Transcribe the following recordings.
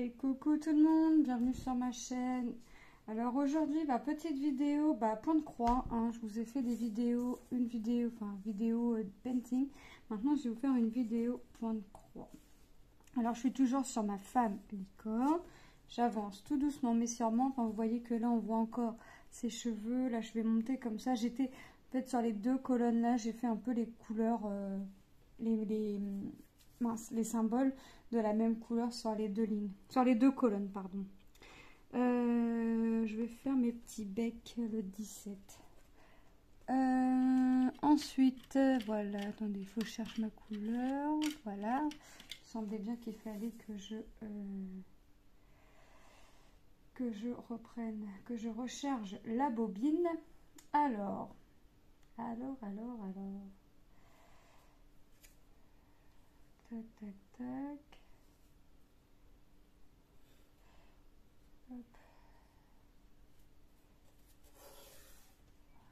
Et coucou tout le monde, bienvenue sur ma chaîne. Alors aujourd'hui, petite vidéo, point de croix, hein, je vous ai fait des vidéos, vidéo painting. Maintenant, je vais vous faire une vidéo point de croix. Alors, je suis toujours sur ma femme licorne. J'avance tout doucement mais sûrement. Enfin, vous voyez que là, on voit encore ses cheveux. Là, je vais monter comme ça. J'étais en fait sur les deux colonnes là, j'ai fait un peu les couleurs, les symboles de la même couleur sur les deux lignes, sur les deux colonnes, pardon. Je vais faire mes petits becs le 17. Ensuite, voilà, attendez, il faut que je cherche ma couleur. Voilà, il semblait bien qu'il fallait que je reprenne, que je recharge la bobine. Alors. Tac, tac, tac. Hop.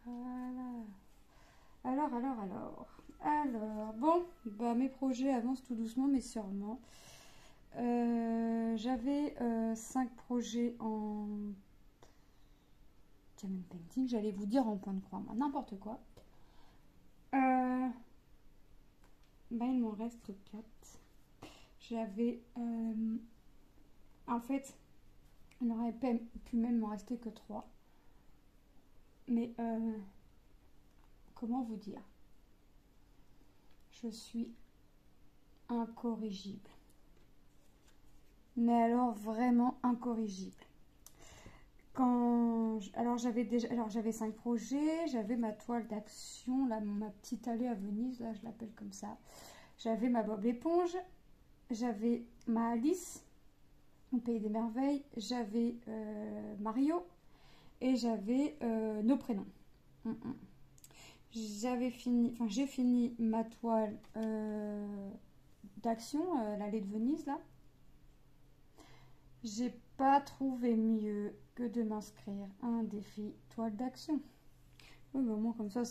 Voilà. Alors, bon, mes projets avancent tout doucement mais sûrement. J'avais 5 projets en diamond painting, j'allais vous dire en point de croix, n'importe quoi. Il m'en reste 4. J'avais en fait, il aurait pu même m'en rester que 3. Mais comment vous dire, je suis incorrigible. Mais alors vraiment incorrigible. Alors j'avais 5 projets, j'avais ma toile d'action, là, ma petite allée à Venise, là je l'appelle comme ça. J'avais ma Bob l'éponge, j'avais ma Alice au Pays des Merveilles, j'avais Mario et j'avais nos prénoms. J'ai fini ma toile d'action, l'allée de Venise là. J'ai pas trouvé mieux que de m'inscrire à un défi toile d'action. Oui, mais au moins comme ça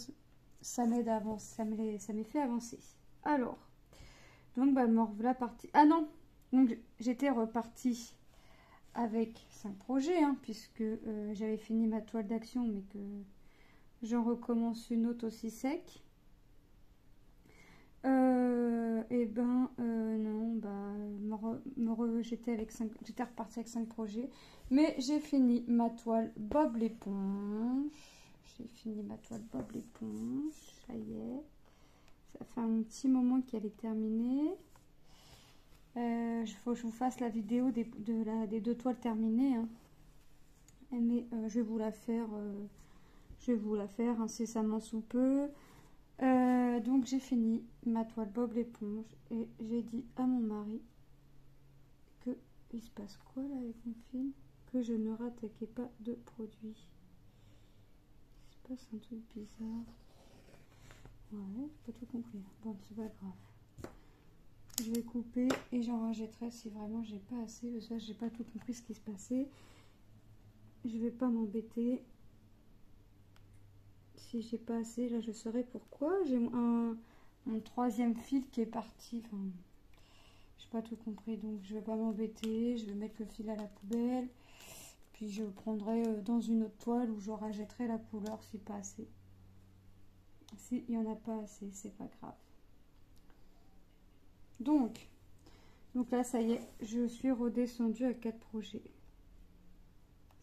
m'aide à avancer, ça m'est fait avancer. Alors, donc me revoilà partie. Ah non, donc j'étais repartie avec 5 projets, hein, puisque j'avais fini ma toile d'action, mais que j'en recommence une autre aussi sec. Non, j'étais repartie avec 5 projets, mais j'ai fini ma toile Bob l'éponge. Ça y est. Ça fait un petit moment qu'elle est terminée. Faut que je vous fasse la vidéo des 2 toiles terminées, hein. Mais je vais vous la faire incessamment sous peu. Donc j'ai fini ma toile Bob l'éponge et j'ai dit à mon mari que il se passe quoi là avec mon film, que je ne rattaquais pas de produit. Il se passe un truc bizarre. Ouais, j'ai pas tout compris. Bon, c'est pas grave. Je vais couper et j'en rajouterai si vraiment j'ai pas assez. Parce que j'ai pas tout compris ce qui se passait. Je vais pas m'embêter. Si j'ai pas assez, là je saurai pourquoi. J'ai mon 3e fil qui est parti. Enfin, j'ai pas tout compris, donc je vais pas m'embêter. Je vais mettre le fil à la poubelle. Puis je prendrai dans une autre toile où je rajouterai la couleur si pas assez. S'il y en a pas assez, c'est pas grave. Donc là, ça y est, je suis redescendue à 4 projets.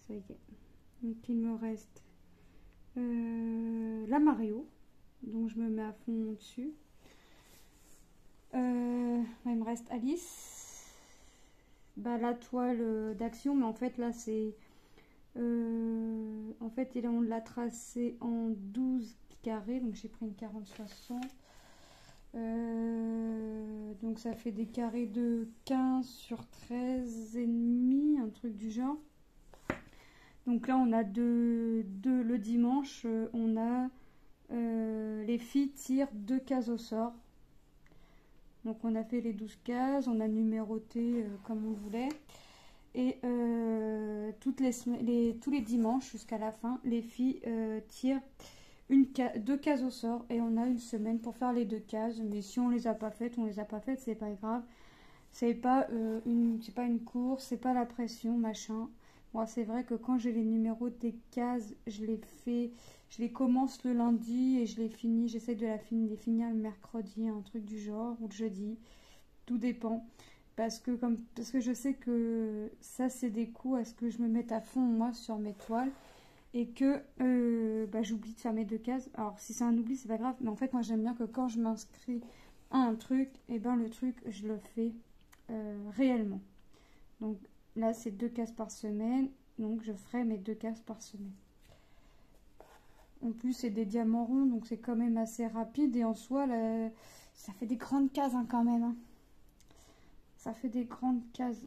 Ça y est. Donc il me reste la Mario, donc je me mets à fond dessus. Il me reste Alice, la toile d'action, mais en fait là c'est on l'a tracé en 12 carrés, donc j'ai pris une 40-60, donc ça fait des carrés de 15 sur 13 et demi, un truc du genre. Donc là, on a le dimanche, on a les filles tirent 2 cases au sort. Donc on a fait les 12 cases, on a numéroté comme on voulait. Et tous les dimanches jusqu'à la fin, les filles tirent 2 cases au sort. Et on a une semaine pour faire les 2 cases. Mais si on les a pas faites, c'est pas grave. C'est pas une course, c'est pas la pression, machin. Moi, c'est vrai que quand j'ai les numéros des cases, je les commence le lundi et je les finis. J'essaie de les finir le mercredi, un truc du genre, ou le jeudi. Tout dépend. Parce que je sais que ça, c'est des coups à ce que je me mette à fond, moi, sur mes toiles. Et que j'oublie de faire mes 2 cases. Alors, si c'est un oubli, c'est pas grave. Mais en fait, moi, j'aime bien que quand je m'inscris à un truc, et ben le truc, je le fais réellement. Donc, là, c'est 2 cases par semaine. Donc, je ferai mes 2 cases par semaine. En plus, c'est des diamants ronds, donc c'est quand même assez rapide. Et en soi, là, ça fait des grandes cases hein, quand même. Hein. Ça fait des grandes cases.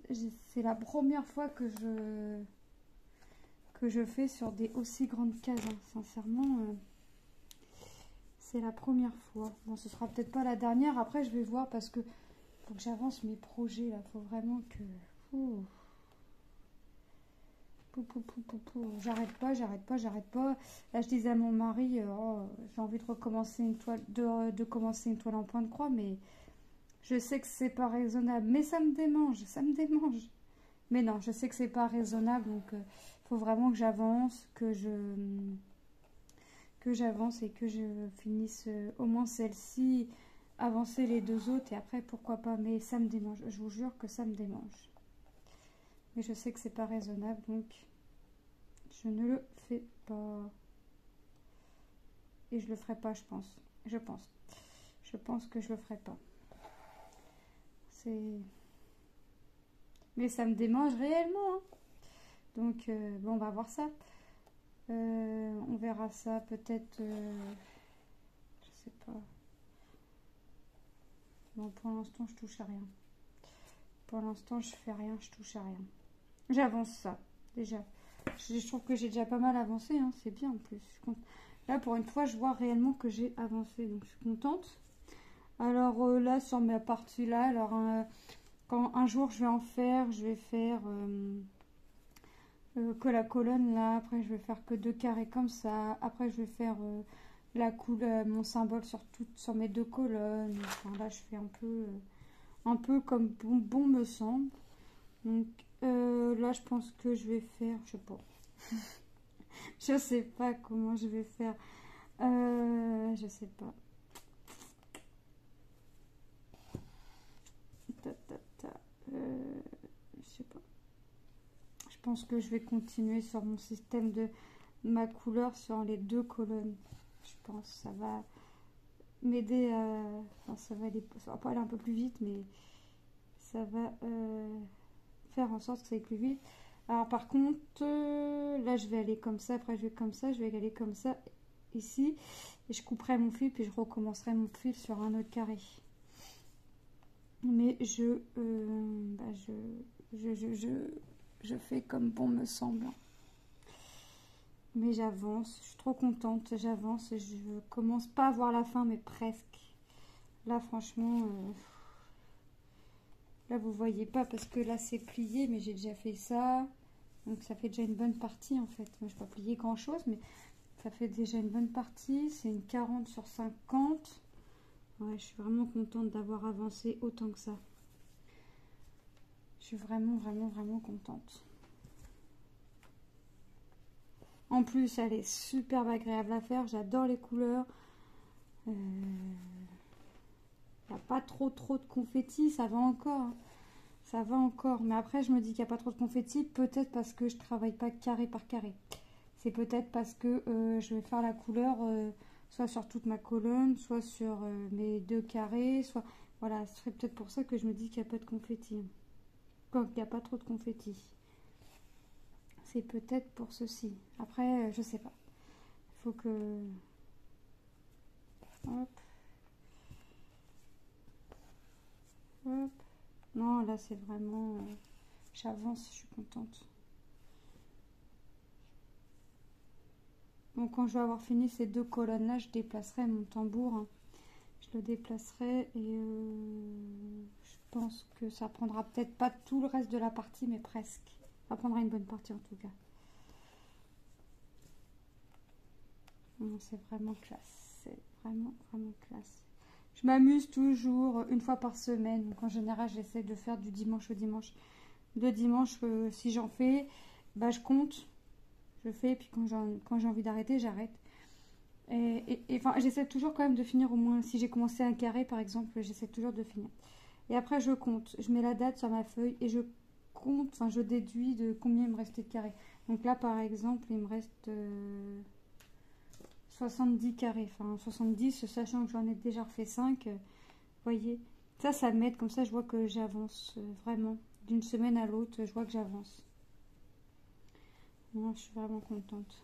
C'est la première fois que je fais sur des aussi grandes cases. Hein. Sincèrement, c'est la première fois. Bon, ce sera peut-être pas la dernière. Après, je vais voir parce que faut que j'avance mes projets. Là, faut vraiment que... Ouh. J'arrête pas. Là, je disais à mon mari, j'ai envie de recommencer une toile, de commencer une toile en point de croix, mais je sais que c'est pas raisonnable. Mais ça me démange. Mais non, je sais que c'est pas raisonnable, donc faut vraiment que j'avance, j'avance et que je finisse au moins celle-ci, avancer les 2 autres et après pourquoi pas. Mais ça me démange. Je vous jure que ça me démange. Mais je sais que c'est pas raisonnable, donc je ne le fais pas. Et je le ferai pas, je pense. Je pense que je le ferai pas. Mais ça me démange réellement. Hein. Donc, bon, on va voir ça. On verra ça peut-être. Je sais pas. Bon, pour l'instant, je touche à rien. Pour l'instant, je fais rien, je touche à rien. J'avance ça, déjà. Je trouve que j'ai déjà pas mal avancé. Hein. C'est bien en plus. Là, pour une fois, je vois réellement que j'ai avancé. Donc, je suis contente. Alors, là, sur ma partie-là, alors, quand un jour, je vais faire que la colonne là, après je vais faire que 2 carrés comme ça, après je vais faire la couleur, mon symbole sur mes 2 colonnes. Enfin, là je fais un peu comme bon me semble. Donc là je pense que je vais faire, je sais pas, je sais pas comment je vais faire, je sais pas. Je sais pas. Je pense que je vais continuer sur mon système de ma couleur sur les 2 colonnes. Je pense que ça va m'aider à... Enfin, ça va pas aller un peu plus vite, mais ça va faire en sorte que ça aille plus vite. Alors par contre, là je vais aller comme ça, après je vais comme ça, je vais aller comme ça, ici. Et je couperai mon fil, puis je recommencerai mon fil sur un autre carré. Mais je fais comme bon me semble. Mais j'avance, je suis trop contente, j'avance et je commence pas à voir la fin, mais presque. Là, franchement, là, vous voyez pas parce que là, c'est plié, mais j'ai déjà fait ça. Donc, ça fait déjà une bonne partie, en fait. Moi, je n'ai pas plié grand-chose, mais ça fait déjà une bonne partie. C'est une 40 sur 50. Ouais, je suis vraiment contente d'avoir avancé autant que ça. Je suis vraiment, vraiment, vraiment contente. En plus, elle est superbe agréable à faire. J'adore les couleurs. Il n'y a pas trop de confetti. Ça va encore. Hein. Ça va encore. Mais après, je me dis qu'il n'y a pas trop de confetti. Peut-être parce que je travaille pas carré par carré. C'est peut-être parce que je vais faire la couleur soit sur toute ma colonne, soit sur mes 2 carrés. Soit... Voilà, ce serait peut-être pour ça que je me dis qu'il n'y a pas de confetti. Qu'il n'y a pas trop de confetti. C'est peut-être pour ceci. Après, je sais pas. Il faut que... Hop. Hop. Non, là, c'est vraiment... j'avance, je suis contente. Donc, quand je vais avoir fini ces 2 colonnes-là, je déplacerai mon tambour. Hein. Je le déplacerai et je pense que ça prendra peut-être pas tout le reste de la partie, mais presque. Ça prendra une bonne partie en tout cas. C'est vraiment classe. C'est vraiment, vraiment classe. Je m'amuse toujours une fois par semaine. Donc en général, j'essaie de faire du dimanche au dimanche. De dimanche, si j'en fais, bah, je compte. Je fais, puis quand j'ai envie d'arrêter, j'arrête. Enfin, j'essaie toujours quand même de finir au moins. Si j'ai commencé un carré, par exemple, j'essaie toujours de finir. Et après, je compte. Je mets la date sur ma feuille et je compte, enfin, je déduis de combien il me restait de carrés. Donc là, par exemple, il me reste 70 carrés. Enfin, 70, sachant que j'en ai déjà refait 5. Voyez, ça m'aide. Comme ça, je vois que j'avance vraiment. D'une semaine à l'autre, je vois que j'avance. Moi, je suis vraiment contente.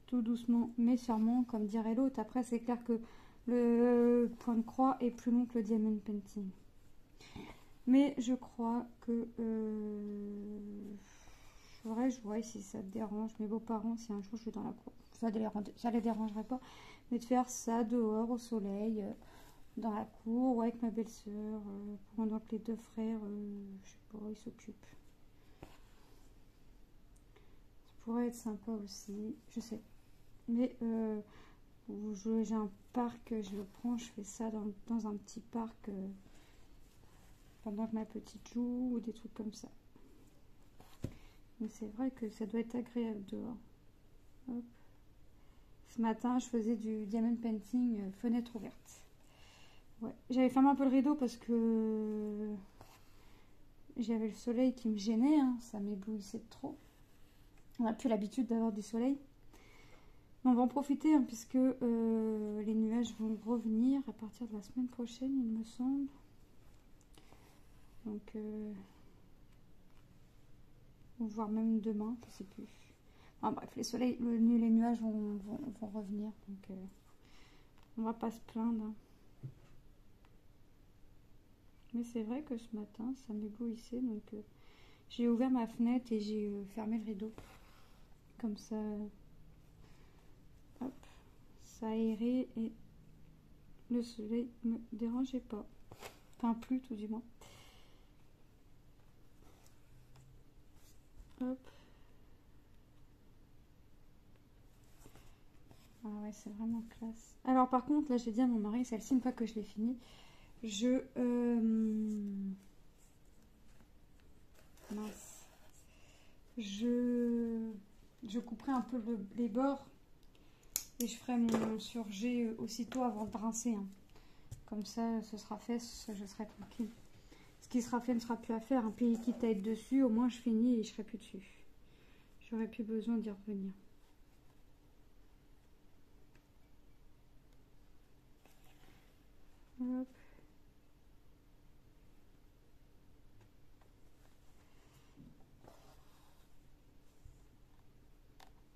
Tout doucement, mais sûrement, comme dirait l'autre. Après, c'est clair que le point de croix est plus long que le diamond painting. Mais je crois que... je vois si ça te dérange. Mes beaux-parents, si un jour je suis dans la cour, ça les dérangerait pas. Mais de faire ça dehors, au soleil, dans la cour, ou avec ma belle-sœur, pendant que les deux frères, je sais pas, ils s'occupent. Ça pourrait être sympa aussi, je sais. Mais j'ai un parc, je le prends, je fais ça dans un petit parc pendant que ma petite joue ou des trucs comme ça. Mais c'est vrai que ça doit être agréable dehors. Hop. Ce matin, je faisais du diamond painting fenêtre ouverte. Ouais. J'avais fermé un peu le rideau parce que j'avais le soleil qui me gênait, hein. Ça m'éblouissait trop. On n'a plus l'habitude d'avoir du soleil. On va en profiter hein, puisque les nuages vont revenir à partir de la semaine prochaine, il me semble. Donc, voire même demain, je ne sais plus. Enfin, bref, les nuages vont revenir. Donc, on va pas se plaindre. Hein. Mais c'est vrai que ce matin, ça m'éblouissait. Donc, j'ai ouvert ma fenêtre et j'ai fermé le rideau. Comme ça... Hop, ça aérait et le soleil me dérangeait pas. Enfin, plus tout du moins. Hop. Ah ouais, c'est vraiment classe. Alors par contre, là j'ai dit à mon mari, celle-ci, une fois que je l'ai finie, mince. Je couperai un peu les bords et je ferai mon surjet aussitôt avant de rincer. Hein. Comme ça, ce sera fait, je serai tranquille. Ce qui sera fait ne sera plus à faire. Un pays quitte à être dessus, au moins je finis et je serai plus dessus. J'aurais plus besoin d'y revenir. Hop.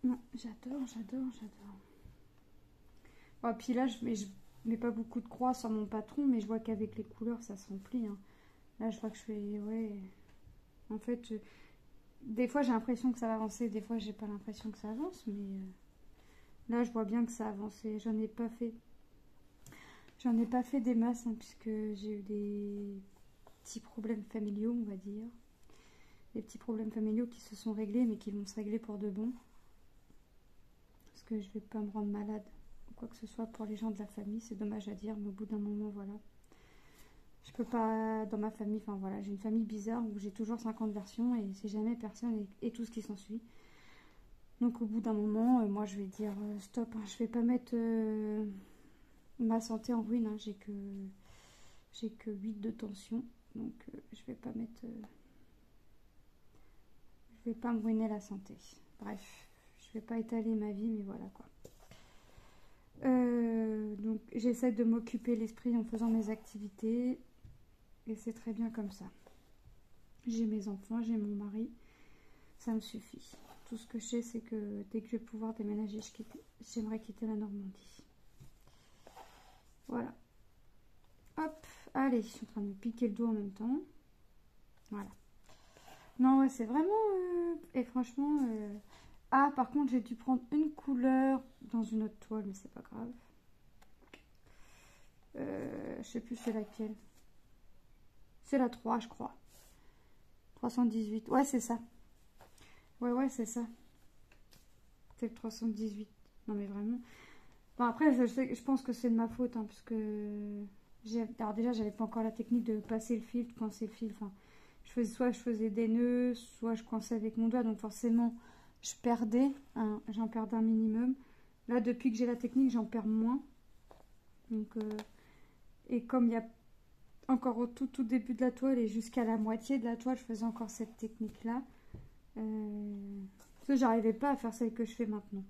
Non, j'adore. Oh, puis là, je mets pas beaucoup de croix sur mon patron, mais je vois qu'avec les couleurs, ça s'emplit. Hein. Là, je vois que je fais... Ouais. En fait, des fois, j'ai l'impression que ça va avancer. Des fois, j'ai pas l'impression que ça avance. Mais là, je vois bien que ça a avancé. J'en ai pas fait des masses, hein, puisque j'ai eu des petits problèmes familiaux, on va dire. Des petits problèmes familiaux qui se sont réglés, mais qui vont se régler pour de bon. Parce que je vais pas me rendre malade. Quoi que ce soit pour les gens de la famille, c'est dommage à dire, mais au bout d'un moment, voilà. Je peux pas, dans ma famille, enfin voilà, j'ai une famille bizarre où j'ai toujours 50 versions et c'est jamais personne et tout ce qui s'ensuit. Donc au bout d'un moment, moi je vais dire stop, hein, je vais pas mettre ma santé en ruine, hein, j'ai que 8 de tension, donc je vais pas mettre, je vais pas me ruiner la santé. Bref, je vais pas étaler ma vie, mais voilà quoi. Donc j'essaie de m'occuper l'esprit en faisant mes activités et c'est très bien comme ça. J'ai mes enfants, j'ai mon mari, ça me suffit. Tout ce que je sais, c'est que dès que je vais pouvoir déménager, j'aimerais quitter la Normandie. Voilà. Hop, allez, je suis en train de me piquer le doigt en même temps. Voilà. Non, ouais, c'est vraiment... et franchement... Ah, par contre, j'ai dû prendre une couleur dans une autre toile, mais c'est pas grave. Je sais plus c'est laquelle. C'est la 3, je crois. 318. Ouais, c'est ça. Ouais, c'est ça. C'est le 318. Non, mais vraiment. Bon, après, je pense que c'est de ma faute, hein, parce que... Alors déjà, j'avais pas encore la technique de passer le fil, de coincer le fil. Enfin, soit je faisais des nœuds, soit je coinçais avec mon doigt. Donc forcément, je perdais, hein, j'en perdais un minimum. Là, depuis que j'ai la technique, j'en perds moins. Donc, et comme il y a encore au tout début de la toile et jusqu'à la moitié de la toile, je faisais encore cette technique-là. Parce que j'arrivais pas à faire celle que je fais maintenant.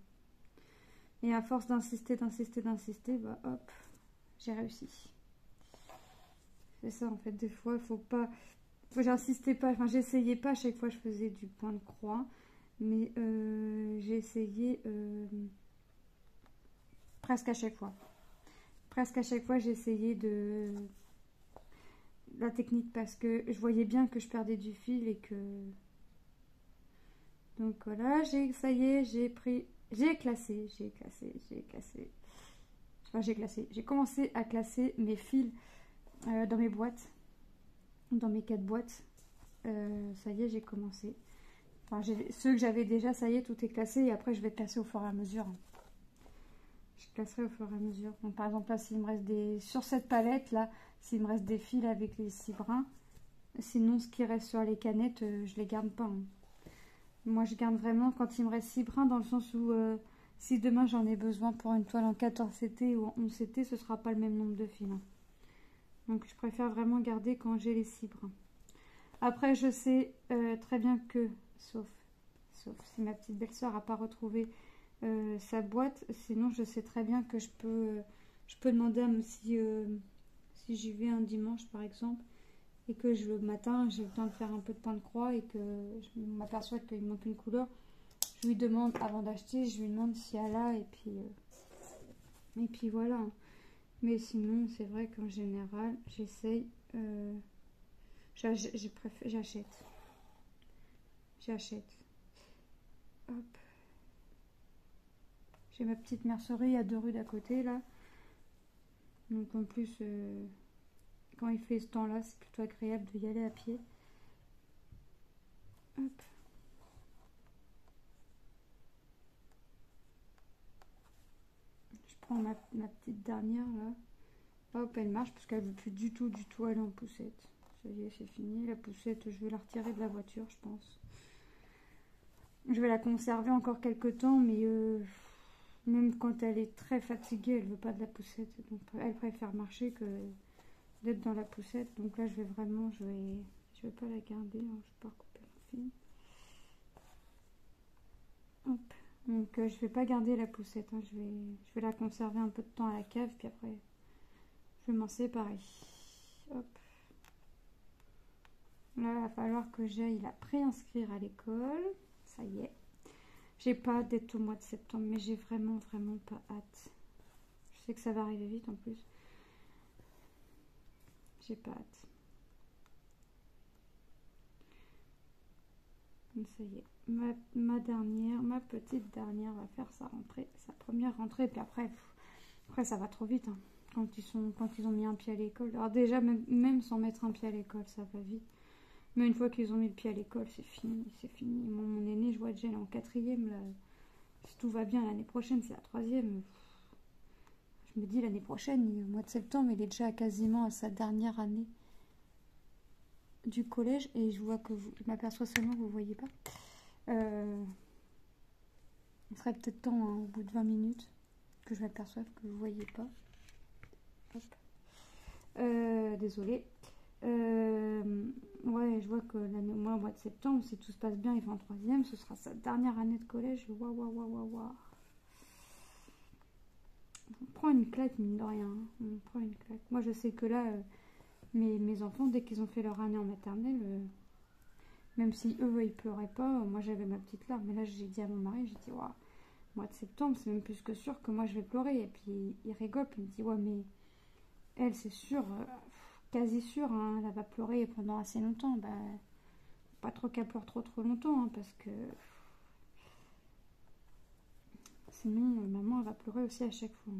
Et à force d'insister, bah hop, j'ai réussi. C'est ça en fait, des fois, faut pas... J'insistais pas, enfin j'essayais pas, à chaque fois je faisais du point de croix. Mais j'ai essayé presque à chaque fois. Presque à chaque fois j'ai essayé de... la technique parce que je voyais bien que je perdais du fil et que... Donc voilà, ça y est, j'ai classé. Enfin, j'ai commencé à classer mes fils dans mes boîtes, dans mes 4 boîtes. Ça y est, j'ai commencé. Enfin, ceux que j'avais déjà, ça y est, tout est classé. Et après, je vais classer au fur et à mesure. Je classerai au fur et à mesure. Donc, par exemple, là, s'il me reste des... Sur cette palette, là, s'il me reste des fils avec les 6 brins. Sinon, ce qui reste sur les canettes, je les garde pas. Hein. Moi, je garde vraiment quand il me reste 6 brins, dans le sens où si demain j'en ai besoin pour une toile en 14 CT ou en 11 CT, ce sera pas le même nombre de fils. Hein. Donc, je préfère vraiment garder quand j'ai les 6 brins. Après, je sais très bien que, sauf si ma petite belle-sœur n'a pas retrouvé sa boîte, sinon je sais très bien que je peux demander si j'y vais un dimanche par exemple, et que le matin j'ai le temps de faire un peu de point de croix et que je m'aperçois qu'il me manque une couleur, je lui demande avant d'acheter, je lui demande si elle a et puis voilà. Mais sinon c'est vrai qu'en général j'essaye, j'achète. Hop. J'ai ma petite mercerie à 2 rues d'à côté là, donc en plus quand il fait ce temps là c'est plutôt agréable de y aller à pied. Hop. Je prends ma petite dernière là. Hop, elle marche parce qu'elle veut plus du tout aller en poussette. Ça y est, c'est fini. La poussette, je vais la retirer de la voiture, je pense. Je vais la conserver encore quelques temps, mais même quand elle est très fatiguée, elle veut pas de la poussette. Donc elle préfère marcher que d'être dans la poussette. Donc là, je vais pas la garder. Hein, je vais pas recouper le fil. Hop. Donc je vais pas garder la poussette. Hein, je vais la conserver un peu de temps à la cave, puis après, je vais m'en séparer. Hop. Là, il va falloir que j'aille la préinscrire à l'école. Ça y est. J'ai pas hâte d'être au mois de septembre, mais j'ai vraiment pas hâte. Je sais que ça va arriver vite en plus. J'ai pas hâte. Donc ça y est. Ma petite dernière va faire sa rentrée, sa première rentrée. Puis après ça va trop vite. Hein. Quand ils ont mis un pied à l'école. Alors déjà, même sans mettre un pied à l'école, ça va vite. Mais une fois qu'ils ont mis le pied à l'école, c'est fini. Mon aîné, je vois déjà, elle est en 4e. Là. Si tout va bien, l'année prochaine, c'est la 3e. Je me dis, l'année prochaine, au mois de septembre, il est déjà quasiment à sa dernière année du collège. Et je vois que je m'aperçois seulement que vous ne voyez pas. Il serait peut-être temps, hein, au bout de 20 minutes, que je m'aperçoive que vous ne voyez pas. Hop. Désolée. Ouais, je vois que au mois de septembre, si tout se passe bien, il va en 3e, ce sera sa dernière année de collège. Waouh. On prend une claque, mine de rien. Hein. On prend une claque. Moi, je sais que là, mes enfants, dès qu'ils ont fait leur année en maternelle, même si eux, ils pleuraient pas, moi, j'avais ma petite larme. Mais là, j'ai dit à mon mari, j'ai dit, waouh, mois de septembre, c'est même plus que sûr que moi, je vais pleurer. Et puis, il rigole, puis il me dit, ouais, mais elle, c'est sûr... quasi sûr, hein, elle va pleurer pendant assez longtemps. Bah, pas trop qu'elle pleure trop longtemps, hein, parce que sinon maman elle va pleurer aussi à chaque fois.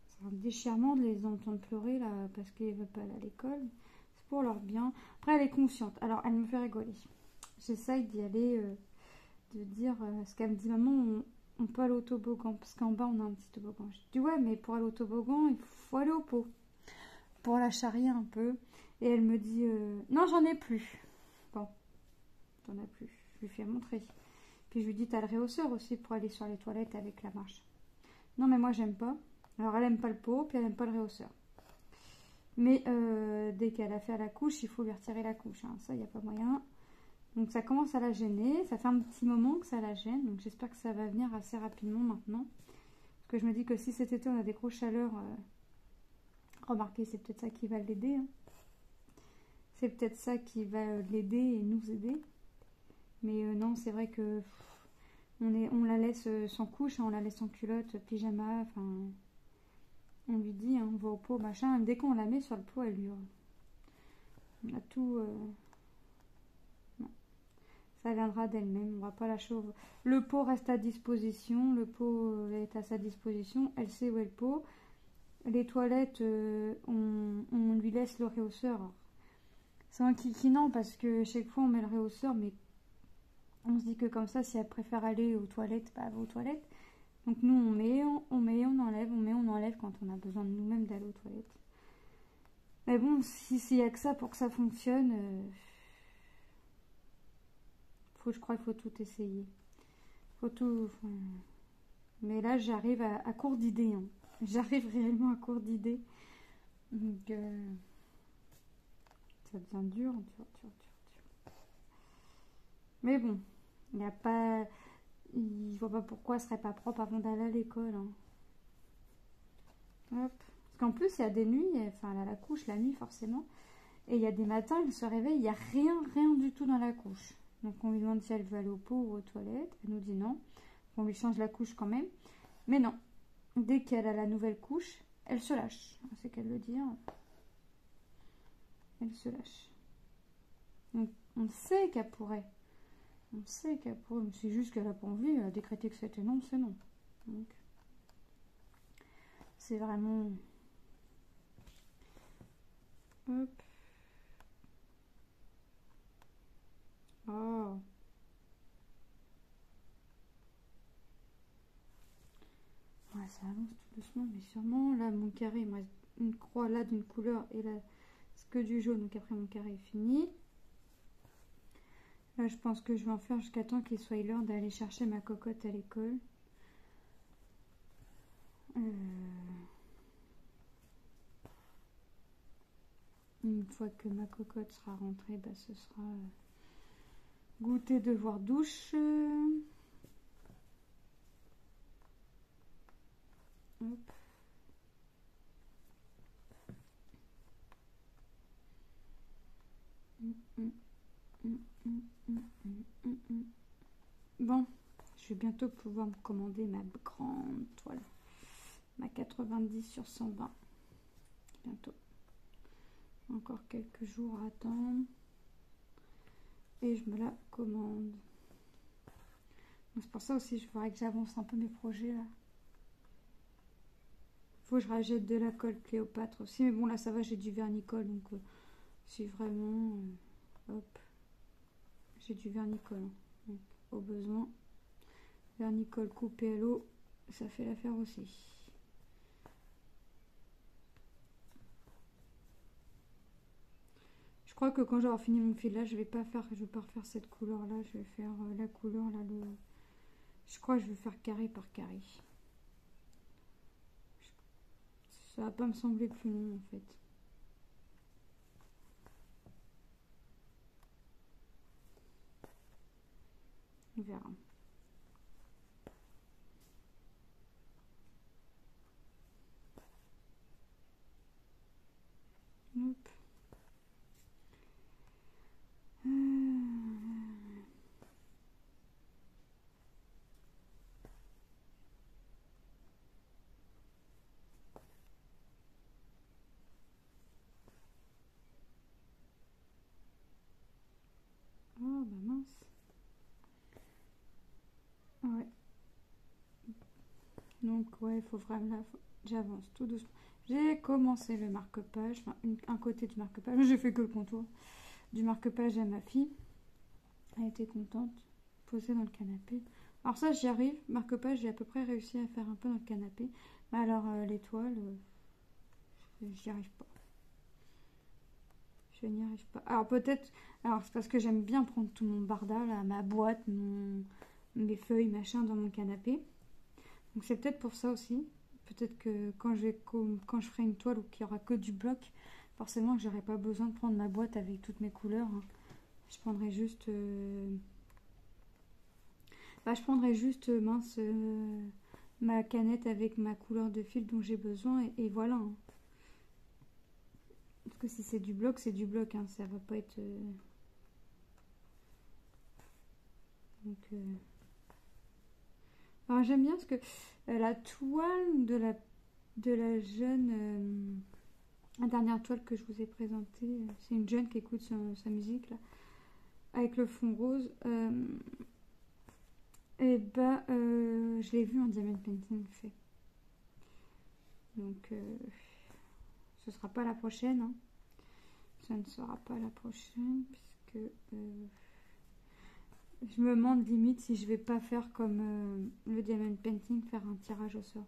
C'est un déchirement de les entendre pleurer là parce qu'elle ne veut pas aller à l'école. C'est pour leur bien. Après elle est consciente. Alors elle me fait rigoler. J'essaye d'y aller, de dire ce qu'elle me dit, maman, on peut aller au toboggan, parce qu'en bas on a un petit toboggan. Je dis ouais, mais pour aller au toboggan, il faut aller au pot, pour la charrier un peu. Et elle me dit non, j'en ai plus. Bon, t'en as plus. Je lui fais montrer. Puis je lui dis t'as le réhausseur aussi pour aller sur les toilettes avec la marche. Non, mais moi j'aime pas. Alors elle aime pas le pot, puis elle aime pas le réhausseur. Mais dès qu'elle a fait à la couche, il faut lui retirer la couche. Hein. Ça, il n'y a pas moyen. Donc ça commence à la gêner. Ça fait un petit moment que ça la gêne. Donc j'espère que ça va venir assez rapidement maintenant. Parce que je me dis que si cet été on a des grosses chaleurs, remarquez, c'est peut-être ça qui va l'aider. Hein. C'est peut-être ça qui va l'aider et nous aider. Mais non, c'est vrai que on la laisse sans couche, hein, on la laisse en culotte, pyjama, enfin... On lui dit, hein, on va au pot, machin. Dès qu'on la met sur le pot, elle hurle. On a tout... Non. Ça viendra d'elle-même. On va pas la chauffer. Le pot reste à disposition. Le pot est à sa disposition. Elle sait où est le pot. Les toilettes, on lui laisse le réhausseur. C'est un non parce que chaque fois on met le réhausseur, mais on se dit que comme ça, si elle préfère aller aux toilettes, bah, elle va aux toilettes. Donc nous on met, on enlève, on met, on enlève quand on a besoin de nous-mêmes d'aller aux toilettes. Mais bon, s'il n'y a que ça pour que ça fonctionne, je crois qu'il faut tout essayer. Faut tout... Mais là j'arrive à court d'idées. Hein. J'arrive réellement à court d'idées. Donc ça devient dur. Mais bon, il n'y a pas... Il voit pas pourquoi ce serait pas propre avant d'aller à l'école. Hein. Hop. Parce qu'en plus, il y a des nuits, enfin, elle a la couche la nuit forcément. Et il y a des matins, elle se réveille, il n'y a rien du tout dans la couche. Donc on lui demande si elle veut aller au pot ou aux toilettes. Elle nous dit non. On lui change la couche quand même. Mais non. Dès qu'elle a la nouvelle couche, elle se lâche. C'est qu'elle le dit. Hein. Elle se lâche. Donc on sait qu'elle pourrait. On sait qu'elle pourrait, mais c'est juste qu'elle n'a pas envie. Elle a décrété que c'était non, c'est non. Donc, c'est vraiment... Hop. Oh. Ouais, ça avance tout doucement, mais sûrement. Là, mon carré, il me reste une croix là d'une couleur et là, c'est que du jaune. Donc après, mon carré est fini. Là, je pense que je vais en faire jusqu'à temps qu'il soit l'heure d'aller chercher ma cocotte à l'école. Une fois que ma cocotte sera rentrée, bah, ce sera goûter, devoir, douche. Hop. Bon, je vais bientôt pouvoir me commander ma grande toile. Ma 90 sur 120. Bientôt. Encore quelques jours à attendre. Et je me la commande. C'est pour ça aussi, je voudrais que j'avance un peu mes projets là. Faut que je rachète de la colle Cléopâtre aussi. Mais bon, là ça va, j'ai du vernicole. Donc si vraiment... hop. J'ai du vernicole. Donc, au besoin. Vernicole coupé à l'eau, ça fait l'affaire aussi. Je crois que quand j'aurai fini mon fil là, je vais pas refaire cette couleur là. Je vais faire la couleur là. Je crois que je vais faire carré par carré. Ça va pas me sembler plus long en fait. On verra. Hop. Oh bah mince. Ouais. Donc ouais, il faut vraiment... J'avance tout doucement. J'ai commencé le marque-page, enfin un côté du marque-page. J'ai fait que le contour du marque-page à ma fille. Elle était contente. Posée dans le canapé. Alors ça, j'y arrive. Marque pas, j'ai à peu près réussi à faire un peu dans le canapé. Mais alors, l'étoile, j'y arrive pas. Je n'y arrive pas. Alors peut-être... Alors c'est parce que j'aime bien prendre tout mon barda, là, ma boîte, mes feuilles, machin, dans mon canapé. Donc c'est peut-être pour ça aussi. Peut-être que quand je ferai une toile où il n'y aura que du bloc, forcément que j'aurai pas besoin de prendre ma boîte avec toutes mes couleurs. Hein. Je prendrai juste... mince, ma canette avec ma couleur de fil dont j'ai besoin et voilà. Hein. Parce que si c'est du bloc, c'est du bloc. Hein. Ça va pas être... Donc... Alors j'aime bien parce que la toile de la jeune... la dernière toile que je vous ai présentée, c'est une jeune qui écoute sa musique là, avec le fond rose. Et bah, je l'ai vu en diamond painting fait. Donc, ce sera pas la prochaine. Hein. Ça ne sera pas la prochaine puisque je me demande limite si je vais pas faire comme le diamond painting, faire un tirage au sort.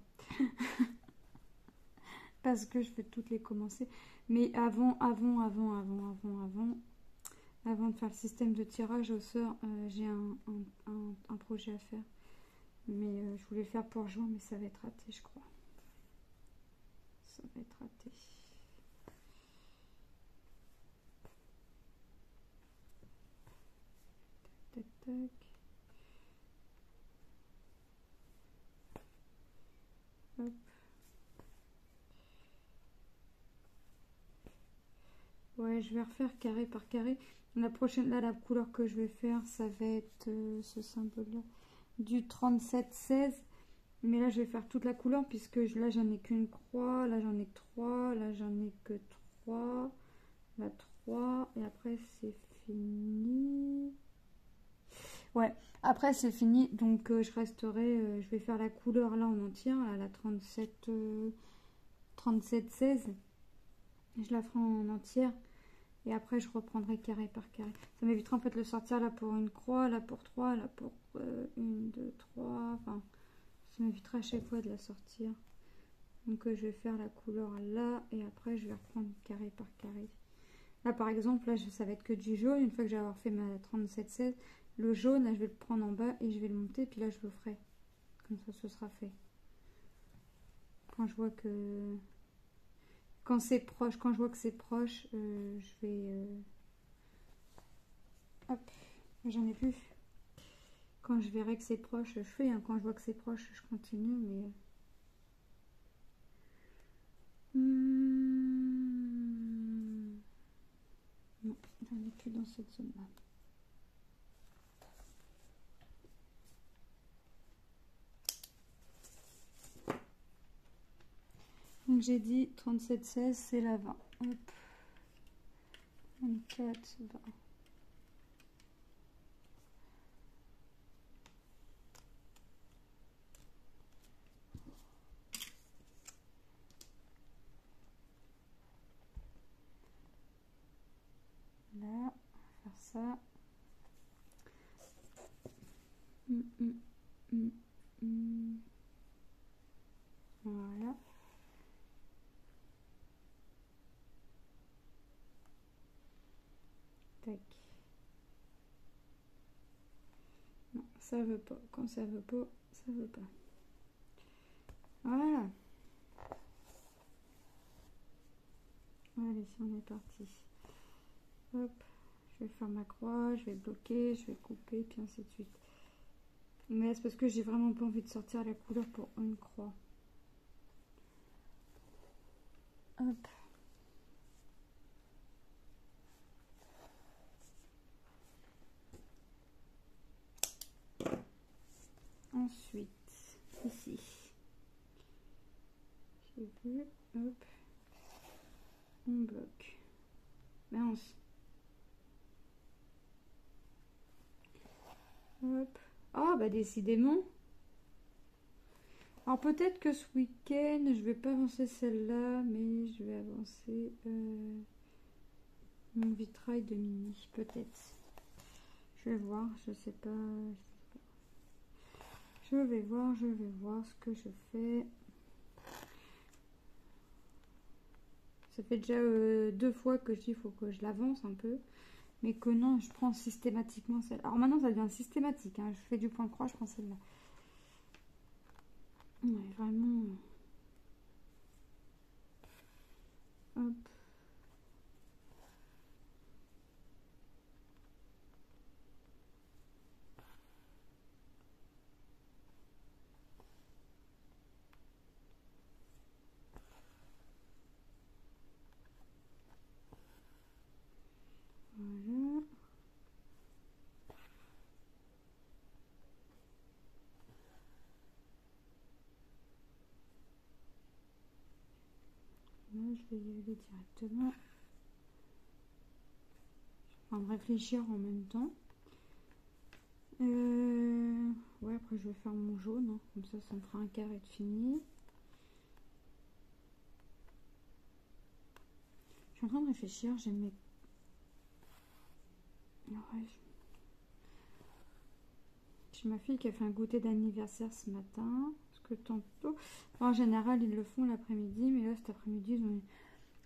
Parce que je vais toutes les commencer. Mais avant de faire le système de tirage au sort, j'ai un projet à faire. Mais je voulais le faire pour juin, mais ça va être raté, je crois. Ça va être raté. Tac, tac, tac. Hop. Ouais, je vais refaire carré par carré. La prochaine, là, la couleur que je vais faire, ça va être ce symbole-là, du 37-16. Mais là, je vais faire toute la couleur, puisque là, j'en ai qu'une croix, là, j'en ai que 3, là, j'en ai que 3, là, 3, et après, c'est fini. Ouais, après, c'est fini, donc je resterai, je vais faire la couleur, là, en entière, là, la 37-16. Je la ferai en entière. Et après, je reprendrai carré par carré. Ça m'évitera en fait de le sortir là pour une croix, là pour 3, là pour 1, 2, 3. Enfin, ça m'évitera à chaque fois de la sortir. Donc, je vais faire la couleur là et après, je vais reprendre carré par carré. Là, par exemple, là, ça va être que du jaune. Une fois que j'ai avoir fait ma 37-16, le jaune, là, je vais le prendre en bas et je vais le monter. Puis là, je le ferai. Comme ça, ce sera fait. Quand je vois que... Quand c'est proche, quand je vois que c'est proche, je vais... Hop, j'en ai plus. Quand je verrai que c'est proche, je fais. Hein. Quand je vois que c'est proche, je continue, mais... Non, j'en ai plus dans cette zone-là. Donc j'ai dit 37-16, c'est la 20. Hop. 24, 20. Là, on va faire ça. Voilà. Tac. Non, ça veut pas. Quand ça veut pas, ça veut pas. Voilà. Allez, si on est parti. Hop. Je vais faire ma croix, je vais bloquer, je vais couper, puis ainsi de suite. Mais c'est parce que j'ai vraiment pas envie de sortir la couleur pour une croix. Hop. Ensuite, ici, j'ai vu, hop, on bloque. Mince. Hop. Ah, bah décidément. Alors peut-être que ce week-end, je vais pas avancer celle-là, mais je vais avancer mon vitrail de Mini, peut-être. Je vais voir, je sais pas. Je vais voir ce que je fais. Ça fait déjà 2 fois que je dis qu'il faut que je l'avance un peu. Mais que non, je prends systématiquement celle. Alors maintenant, ça devient systématique. Hein. Je fais du point de croix, je prends celle-là. Ouais, vraiment. Hop. Voilà. Là, je vais y aller directement. Je vais en réfléchir en même temps. Ouais, après je vais faire mon jaune. Hein. Comme ça me fera un carré de fini. Je suis en train de réfléchir. J'ai mes... Ouais, j'ai ma fille qui a fait un goûter d'anniversaire ce matin. Parce que tantôt... En général, ils le font l'après-midi. Mais là, cet après-midi, ils ont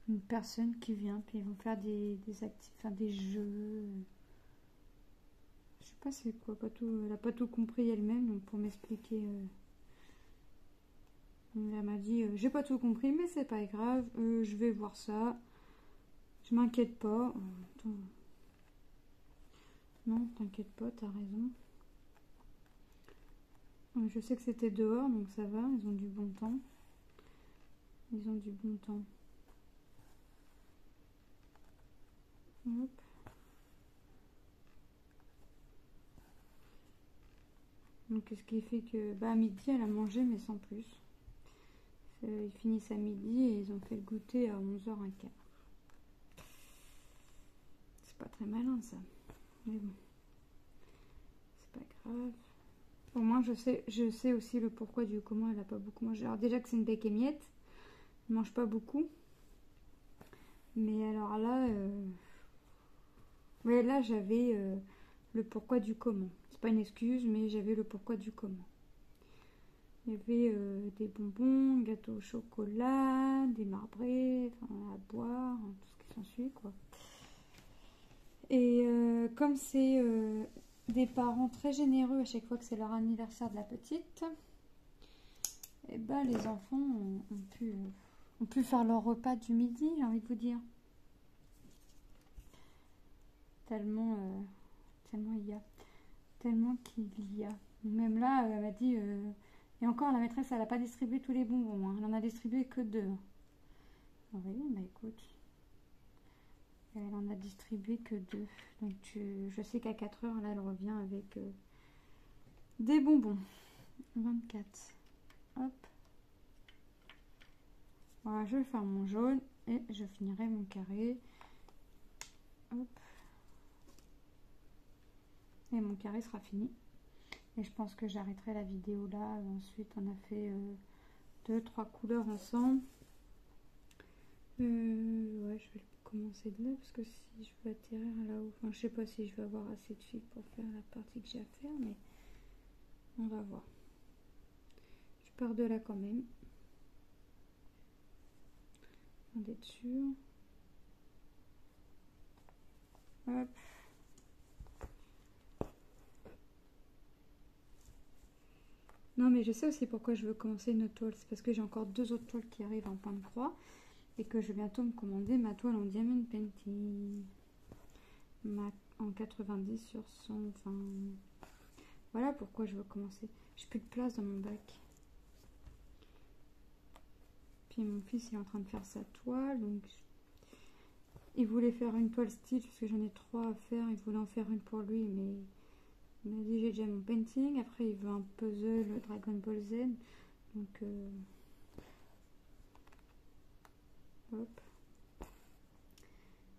une personne qui vient. Puis ils vont faire des actifs, enfin des jeux. Je sais pas c'est quoi. Pas tout, elle n'a pas tout compris elle-même. Donc pour m'expliquer... Elle m'a dit, j'ai pas tout compris, mais c'est pas grave, je vais voir ça. Je m'inquiète pas. Non, t'inquiète pas, t'as raison. Je sais que c'était dehors, donc ça va, ils ont du bon temps. Ils ont du bon temps. Hop. Donc ce qui fait que, bah à midi, elle a mangé, mais sans plus. Ils finissent à midi et ils ont fait le goûter à 11h15. C'est pas très malin ça. Mais bon. C'est pas grave. Au moins je sais aussi le pourquoi du comment elle a pas beaucoup mangé. Alors déjà que c'est une bec et miette. Elle mange pas beaucoup. Mais alors là... Ouais, là j'avais le pourquoi du comment. C'est pas une excuse, mais j'avais le pourquoi du comment. Il y avait des bonbons, gâteaux au chocolat, des marbrés, enfin, à boire, hein, tout ce qui s'ensuit, quoi. Et comme c'est des parents très généreux à chaque fois que c'est leur anniversaire de la petite, et ben les enfants ont pu faire leur repas du midi, j'ai envie de vous dire. Tellement il y a. Tellement qu'il y a. Même là, elle m'a dit... et encore, la maîtresse, elle n'a pas distribué tous les bonbons. Hein. Elle en a distribué que 2. Oui, bah écoute. Elle en a distribué que 2. Donc je sais qu'à 4h, là, elle revient avec des bonbons. 24. Hop. Voilà, je vais faire mon jaune et je finirai mon carré. Hop. Et mon carré sera fini. Et je pense que j'arrêterai la vidéo là. Ensuite, on a fait 2-3 couleurs ensemble. Ouais, je vais commencer de là parce que si je veux atterrir là-haut, enfin, je sais pas si je vais avoir assez de fil pour faire la partie que j'ai à faire, mais on va voir. Je pars de là quand même. D'être sûr. Hop. Non, mais je sais aussi pourquoi je veux commencer une autre toile. C'est parce que j'ai encore 2 autres toiles qui arrivent en point de croix. Et que je vais bientôt me commander ma toile en diamond painting. En 90 sur 100. Enfin, voilà pourquoi je veux commencer. J'ai plus de place dans mon bac. Puis mon fils il est en train de faire sa toile. Donc il voulait faire une toile stitch parce que j'en ai 3 à faire. Il voulait en faire une pour lui, mais il m'a dit j'ai déjà mon painting. Après il veut un puzzle Dragon Ball Z. Donc hop.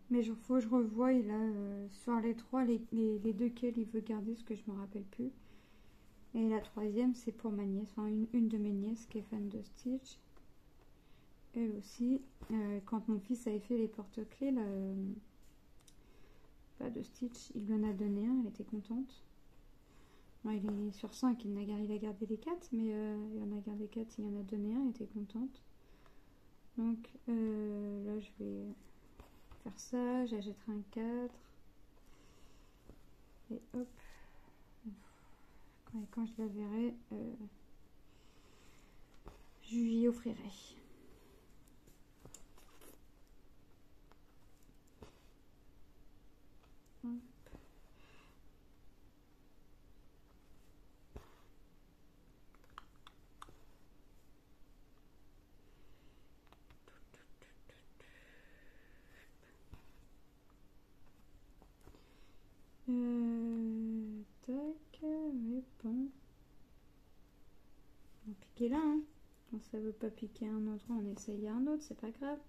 Mais il faut que je revoie. Il a sur les 3 les 2 qu'elle il veut garder, ce que je me rappelle plus. Et la 3e c'est pour ma nièce, enfin une de mes nièces qui est fan de Stitch. Elle aussi. Quand mon fils avait fait les porte-clés là, pas de Stitch, il lui en a donné un, elle était contente. Bon, il est sur 5, il a gardé les 4, mais il en a gardé 4, il en a donné un, il était contente. Donc là, je vais faire ça, j'achèterai un 4. Et hop. Quand je la verrai, je lui offrirai. Hop. Tac, mais bon. On va piquer là, hein. Quand ça veut pas piquer un autre, on essaye un autre, c'est pas grave.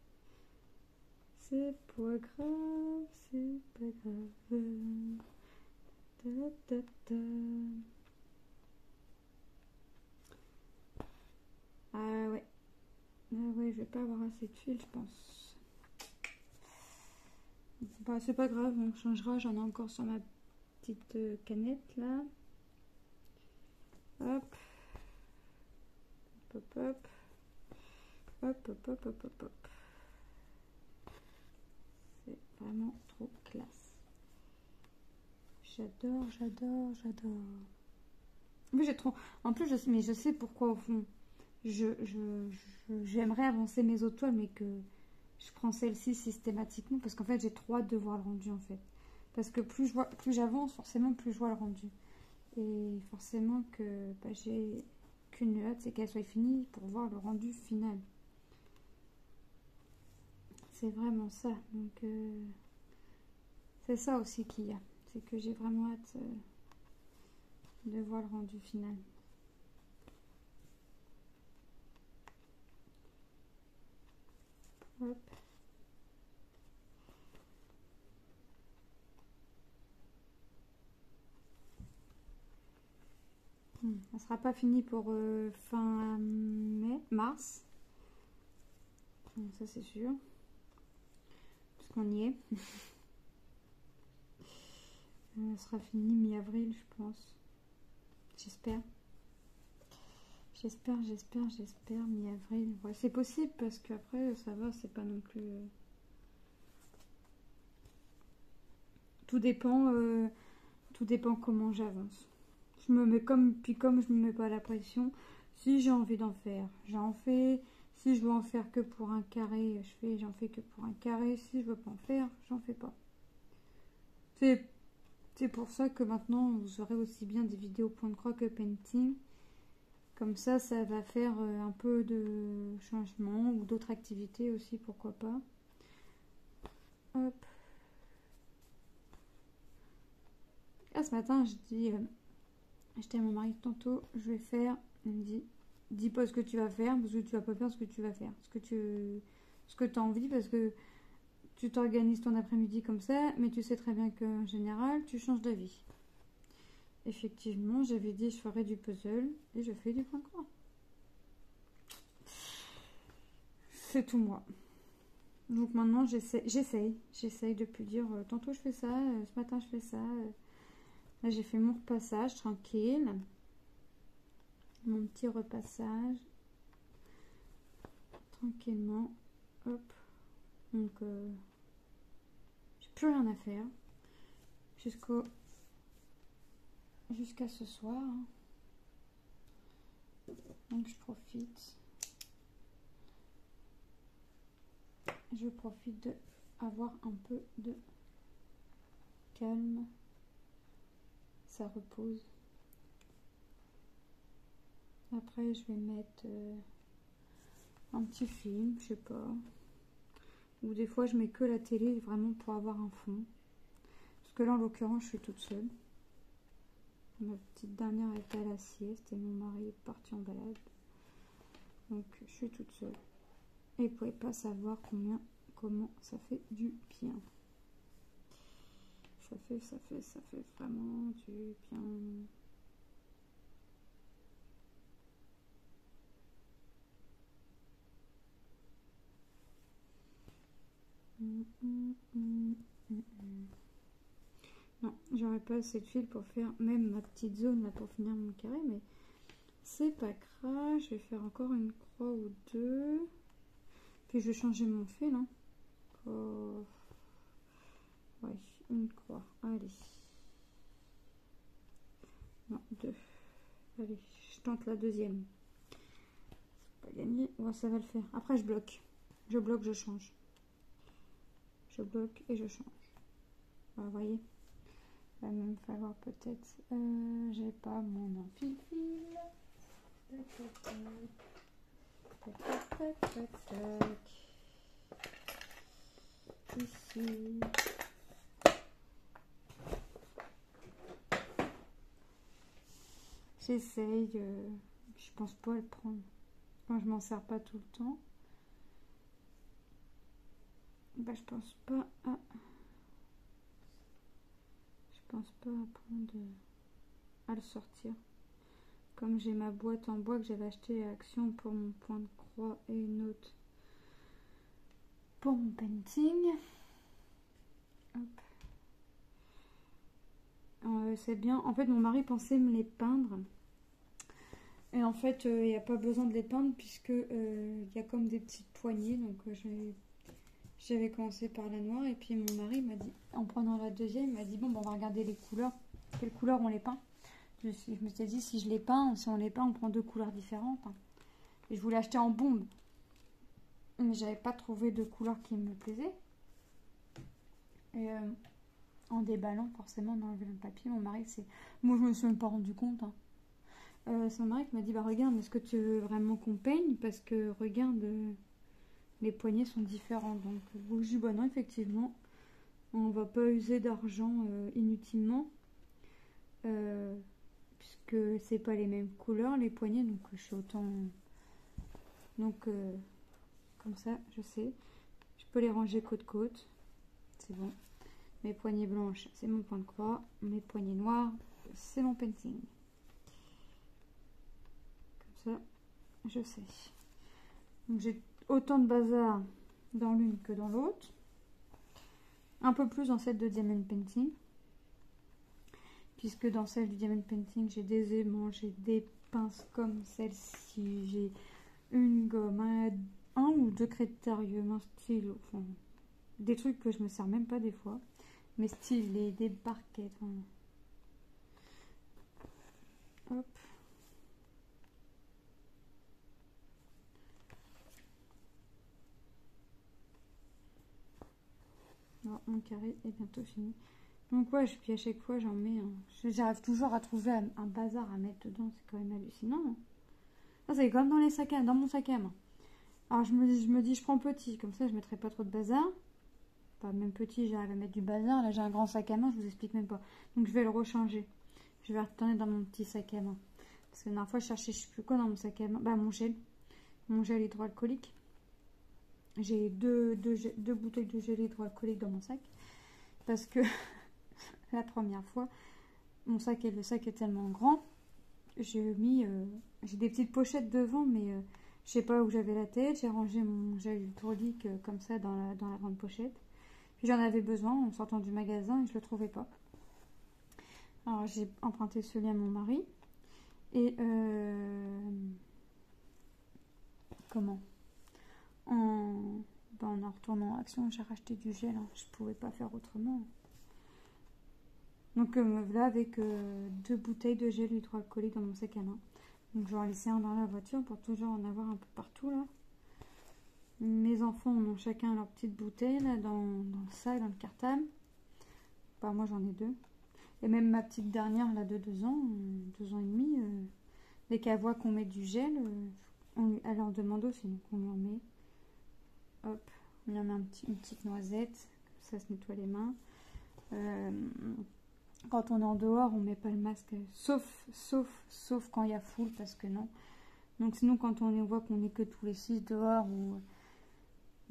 C'est pas grave, c'est pas grave. Ta, ta, ta. Ah ouais. Ah ouais, je vais pas avoir assez de fil, je pense. Bah, c'est pas grave, on changera. J'en ai encore sur ma petite canette là. Hop. Hop, hop. Hop, hop, hop, hop, hop, hop. C'est vraiment trop classe. J'adore, j'adore, j'adore. Mais j'ai trop. En plus, je sais pourquoi au fond. J'aimerais avancer mes autres toiles, mais que je prends celle-ci systématiquement parce qu'en fait j'ai trop hâte de voir le rendu en fait. Parce que plus j'avance, forcément plus je vois le rendu. Et forcément que bah, j'ai qu'une hâte, c'est qu'elle soit finie pour voir le rendu final. C'est vraiment ça. Donc c'est ça aussi qu'il y a. C'est que j'ai vraiment hâte de voir le rendu final. Hop. Ça ne sera pas fini pour fin mars. Ça c'est sûr. Parce qu'on y est. Ça sera fini mi-avril, je pense. J'espère. J'espère mi-avril. Ouais, c'est possible parce qu'après, ça va, c'est pas non plus... Tout dépend comment j'avance. Je me mets comme je me mets pas la pression, si j'ai envie d'en faire, j'en fais. Si je veux en faire que pour un carré, j'en fais que pour un carré. Si je veux pas en faire, j'en fais pas. C'est pour ça que maintenant, vous aurez aussi bien des vidéos point de croix que painting. Comme ça va faire un peu de changement ou d'autres activités aussi, pourquoi pas. Hop. Ah, ce matin, je dis à mon mari tantôt, je vais faire. Il me dit, dis pas ce que tu vas faire parce que tu vas pas faire ce que tu vas faire. Ce que tu as envie parce que tu t'organises ton après-midi comme ça, mais tu sais très bien qu'en général, tu changes d'avis. Effectivement, j'avais dit je ferais du puzzle et je fais du point de croix. C'est tout moi. Donc maintenant, j'essaye de plus dire tantôt je fais ça, ce matin je fais ça. Là, j'ai fait mon repassage tranquille. Mon petit repassage. Tranquillement. Hop. Donc, j'ai plus rien à faire. Jusqu'à ce soir. Donc, je profite. Je profite de avoir un peu de calme. Ça repose. Après, je vais mettre un petit film, je sais pas. Ou des fois, je mets que la télé vraiment pour avoir un fond. Parce que là, en l'occurrence, je suis toute seule. Ma petite dernière était à la sieste et mon mari est parti en balade. Donc, je suis toute seule. Et vous ne pouvez pas savoir comment ça fait du bien. Ça fait vraiment du bien. Non, J'aurais pas assez de fil pour faire même ma petite zone là pour finir mon carré, mais c'est pas grave. Je vais faire encore une croix ou deux. Puis je vais changer mon fil. Hein. Oh. Ouais, une croix. Allez. Non, deux. Allez, je tente la deuxième. C'est pas gagné. Ouais, ça va le faire. Après, je bloque. Je bloque, je change. Je bloque et je change. Vous voyez, il va même falloir peut-être. J'ai pas mon enfile. Ici. J'essaye. Je pense pas le prendre. Quand je m'en sers pas tout le temps. Bah, je pense pas à. Je pense pas à prendre. À le sortir. Comme j'ai ma boîte en bois que j'avais acheté à Action pour mon point de croix et une autre pour mon painting. Hop. C'est bien. En fait, mon mari pensait me les peindre. Et en fait, il n'y a pas besoin de les peindre puisque il y a comme des petites poignées. Donc, j'avais commencé par la noire. Et puis, mon mari m'a dit, en prenant la deuxième, il m'a dit, bon, on va regarder les couleurs. Quelles couleurs on les peint. Je me suis dit, si je les peins, si on les peint, on prend deux couleurs différentes. Hein. Et je voulais acheter en bombe. Mais j'avais pas trouvé de couleur qui me plaisait. Et en déballant, forcément, on a enlevé le papier. Mon mari, c'est. Moi, je me suis même pas rendu compte. Hein. C'est mon mari qui m'a dit, bah regarde, est-ce que tu veux vraiment qu'on peigne? Parce que regarde, les poignées sont différentes. Donc, je dis, bah non, effectivement, on va pas user d'argent inutilement. Puisque c'est pas les mêmes couleurs, les poignées. Donc, je suis autant. Donc, comme ça, je sais. Je peux les ranger côte-côte. C'est bon. Mes poignées blanches, c'est mon point de croix. Mes poignées noires, c'est mon painting. Comme ça, je sais. Donc j'ai autant de bazar dans l'une que dans l'autre. Un peu plus dans celle de Diamond Painting. Puisque dans celle du Diamond Painting, j'ai des aimants, j'ai des pinces comme celle-ci. J'ai une gomme, un ou deux critériums, un stylo. Enfin, des trucs que je me sers même pas des fois. Mes stylés, des barquettes. Enfin. Hop. Alors, mon carré est bientôt fini. Donc ouais, puis à chaque fois j'en mets j'arrive toujours à trouver un bazar à mettre dedans, c'est quand même hallucinant. Hein. Ça c'est comme dans les sacs dans mon sac à main. Alors je me dis je prends petit, comme ça je mettrai pas trop de bazar. Pas même petit, j'arrive à mettre du bazar. Là j'ai un grand sac à main, je vous explique même pas. Donc je vais le rechanger. Je vais retourner dans mon petit sac à main. Parce que la dernière fois je cherchais je sais plus quoi dans mon sac à main. Bah mon gel hydroalcoolique. J'ai deux bouteilles de gel hydroalcoolique dans mon sac. Parce que la première fois, le sac est tellement grand, j'ai des petites pochettes devant, mais je sais pas où j'avais la tête. J'ai rangé mon gel hydraulique comme ça dans la grande pochette. Puis j'en avais besoin en sortant du magasin et je le trouvais pas. Alors j'ai emprunté celui à mon mari et en retournant en Action, j'ai racheté du gel. Hein. Je pouvais pas faire autrement. Donc me voilà avec deux bouteilles de gel hydroalcoolique dans mon sac à main. Donc je vais en laisser un dans la voiture pour toujours en avoir un peu partout là. Mes enfants en ont chacun leur petite bouteille là, dans le sac, dans le cartable. Bah, moi j'en ai deux. Et même ma petite dernière là de 2 ans, 2 ans et demi, dès qu'elle voit qu'on met du gel, elle en demande aussi, donc on lui en met. Hop, on lui en met une petite noisette, ça se nettoie les mains. Quand on est en dehors, on met pas le masque, sauf quand il y a foule, parce que non. Donc sinon, quand on voit qu'on est que tous les 6 dehors ou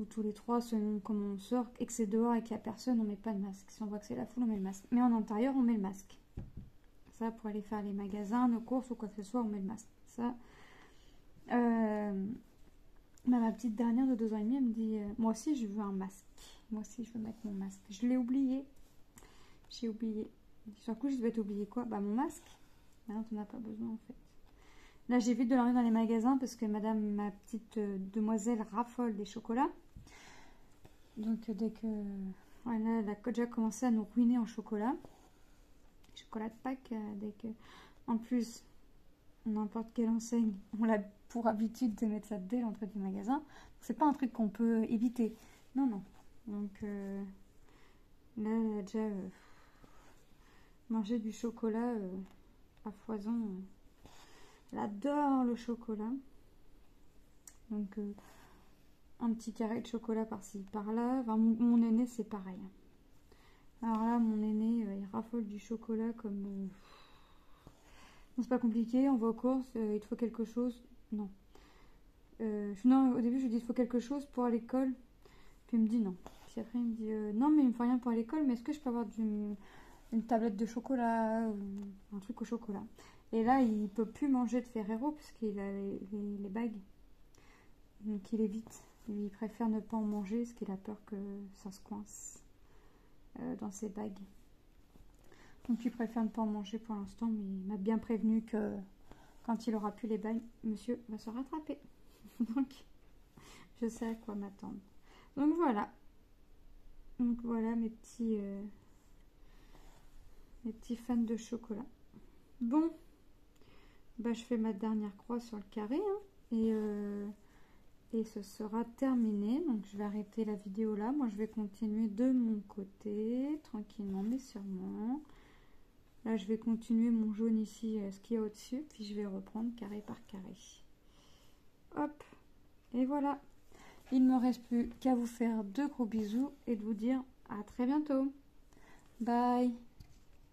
tous les 3, selon comment on sort, et que c'est dehors et qu'il n'y a personne, on met pas de masque. Si on voit que c'est la foule, on met le masque. Mais en intérieur, on met le masque. Ça, pour aller faire les magasins, nos courses ou quoi que ce soit, on met le masque. Ça. Ma petite dernière de 2 ans et demi, elle me dit moi aussi, je veux un masque. Moi aussi, je veux mettre mon masque. Je l'ai oublié. J'ai oublié. Sur coup, je devais t'oublier quoi? Bah mon masque. Non, t'en as pas besoin en fait. Là, j'évite de l'emmener dans les magasins parce que ma petite demoiselle raffole des chocolats. Donc dès que... Voilà, elle a déjà commencé à nous ruiner en chocolat. Chocolat de Pâques, dès que... En plus, n'importe quelle enseigne, on a pour habitude de mettre ça dès l'entrée du magasin. C'est pas un truc qu'on peut éviter. Non, non. Donc là, elle a déjà mangé du chocolat à foison. Elle adore le chocolat. Donc un petit carré de chocolat par-ci, par-là. Enfin, mon aîné, c'est pareil. Alors là, mon aîné, il raffole du chocolat comme... c'est pas compliqué, on va aux courses, il te faut quelque chose. Non. Non, au début, je lui dis il faut quelque chose pour à l'école. Puis il me dit non. Puis après, il me dit non, mais il me faut rien pour à l'école, mais est-ce que je peux avoir une tablette de chocolat ou un truc au chocolat? Et là, il peut plus manger de Ferrero parce qu'il a les bagues. Donc il évite. Il préfère ne pas en manger parce qu'il a peur que ça se coince dans ses bagues. Donc il préfère ne pas en manger pour l'instant, mais il m'a bien prévenu que quand il aura plus les bagues, monsieur va se rattraper. Donc je sais à quoi m'attendre. Donc voilà. Donc voilà mes petits fans de chocolat. Bon, bah je fais ma dernière croix sur le carré hein, et ce sera terminé. Donc je vais arrêter la vidéo là. Moi je vais continuer de mon côté tranquillement mais sûrement. Là, je vais continuer mon jaune ici, ce qu'il y a au-dessus, puis je vais reprendre carré par carré. Hop, et voilà. Il ne me reste plus qu'à vous faire de gros bisous et de vous dire à très bientôt. Bye.